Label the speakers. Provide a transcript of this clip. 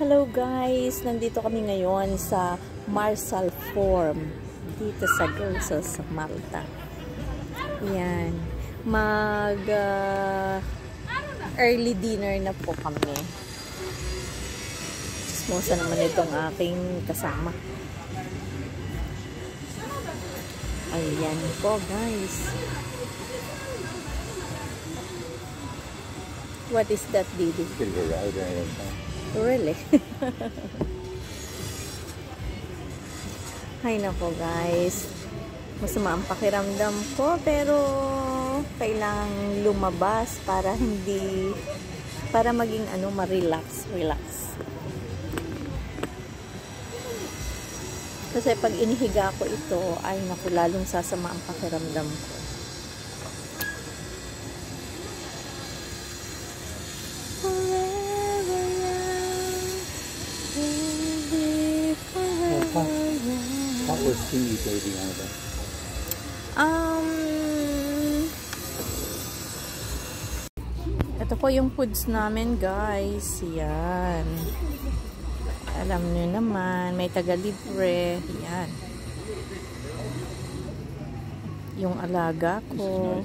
Speaker 1: Hello guys! Nandito kami ngayon sa Marshall Farm dito sa Gorsos, Malta. Yan. Early dinner na po kami. Smosa naman itong aking kasama. Ayan po guys. What is that, Didi? Really? Hay nako guys. Masama ang pakiramdam ko pero kailangang lumabas para maging ma-relax. Kasi pag inihiga ko ito, ay naku, lalong sasama ang pakiramdam ko.
Speaker 2: What was Cindy baby on about?
Speaker 1: Ito po yung foods namin guys. Yan. Alam nyo naman, may taga-libre. Yan. Yung alaga ko.